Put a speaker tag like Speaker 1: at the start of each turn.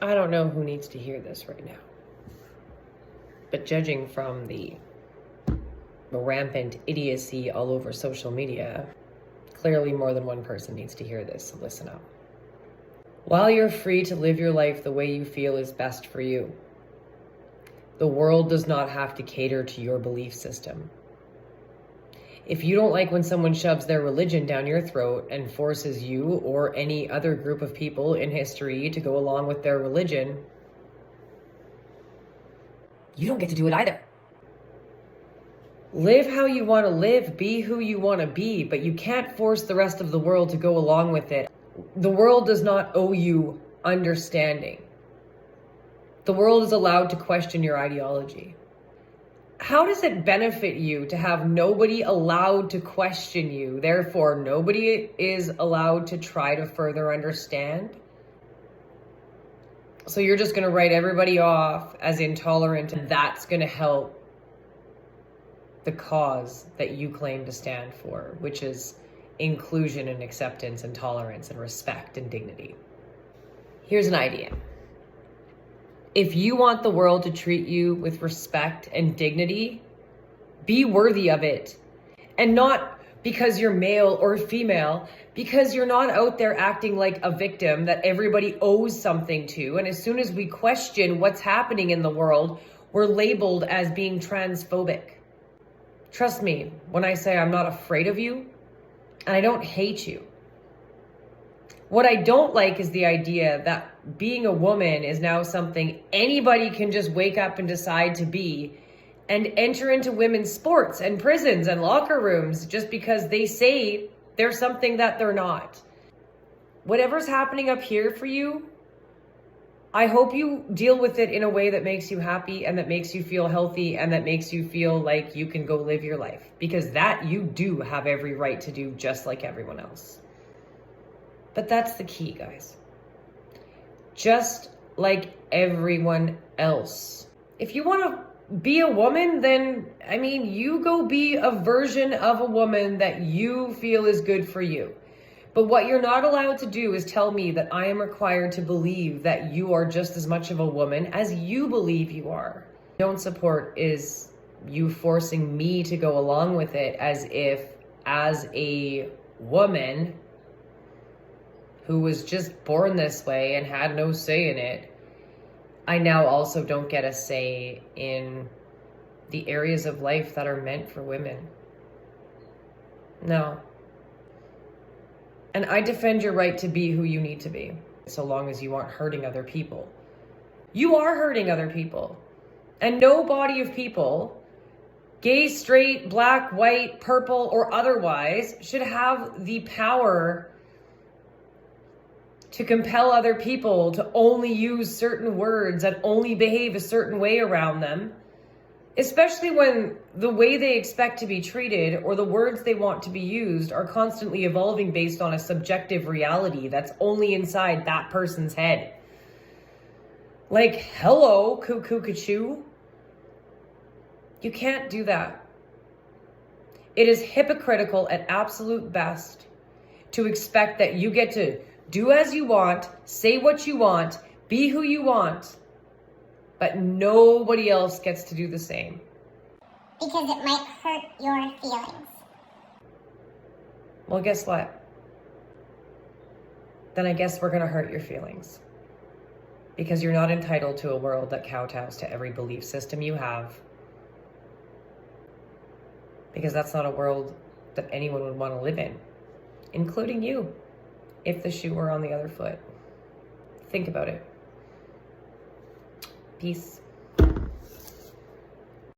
Speaker 1: I don't know who needs to hear this right now, but judging from the rampant idiocy all over social media, clearly more than one person needs to hear this, so listen up. While you're free to live your life the way you feel is best for you, the world does not have to cater to your belief system. If you don't like when someone shoves their religion down your throat and forces you or any other group of people in history to go along with their religion, you don't get to do it either. Live how you want to live, be who you want to be, but you can't force the rest of the world to go along with it. The world does not owe you understanding. The world is allowed to question your ideology. How does it benefit you to have nobody allowed to question you, therefore nobody is allowed to try to further understand? So you're just going to write everybody off as intolerant, and that's going to help the cause that you claim to stand for, which is inclusion and acceptance and tolerance and respect and dignity. Here's an idea. If you want the world to treat you with respect and dignity, be worthy of it. And not because you're male or female, because you're not out there acting like a victim that everybody owes something to. And as soon as we question what's happening in the world, we're labeled as being transphobic. Trust me when I say I'm not afraid of you, and I don't hate you. What I don't like is the idea that being a woman is now something anybody can just wake up and decide to be and enter into women's sports and prisons and locker rooms just because they say they're something that they're not. Whatever's happening up here for you, I hope you deal with it in a way that makes you happy and that makes you feel healthy and that makes you feel like you can go live your life, because that you do have every right to do just like everyone else. But that's the key, guys. Just like everyone else. If you want to be a woman, then, you go be a version of a woman that you feel is good for you. But what you're not allowed to do is tell me that I am required to believe that you are just as much of a woman as you believe you are. Don't support is you forcing me to go along with it as if, as a woman who was just born this way and had no say in it, I now also don't get a say in the areas of life that are meant for women. No. And I defend your right to be who you need to be, so long as you aren't hurting other people. You are hurting other people. And no body of people, gay, straight, black, white, purple, or otherwise, should have the power to compel other people to only use certain words and only behave a certain way around them, especially when the way they expect to be treated or the words they want to be used are constantly evolving based on a subjective reality that's only inside that person's head. Like, hello, cuckoo. You can't do that. It is hypocritical at absolute best to expect that you get to do as you want, say what you want, be who you want, but nobody else gets to do the same.
Speaker 2: Because it might hurt your feelings.
Speaker 1: Well, guess what? Then I guess we're going to hurt your feelings. Because you're not entitled to a world that kowtows to every belief system you have. Because that's not a world that anyone would want to live in, including you, if the shoe were on the other foot. Think about it. Peace.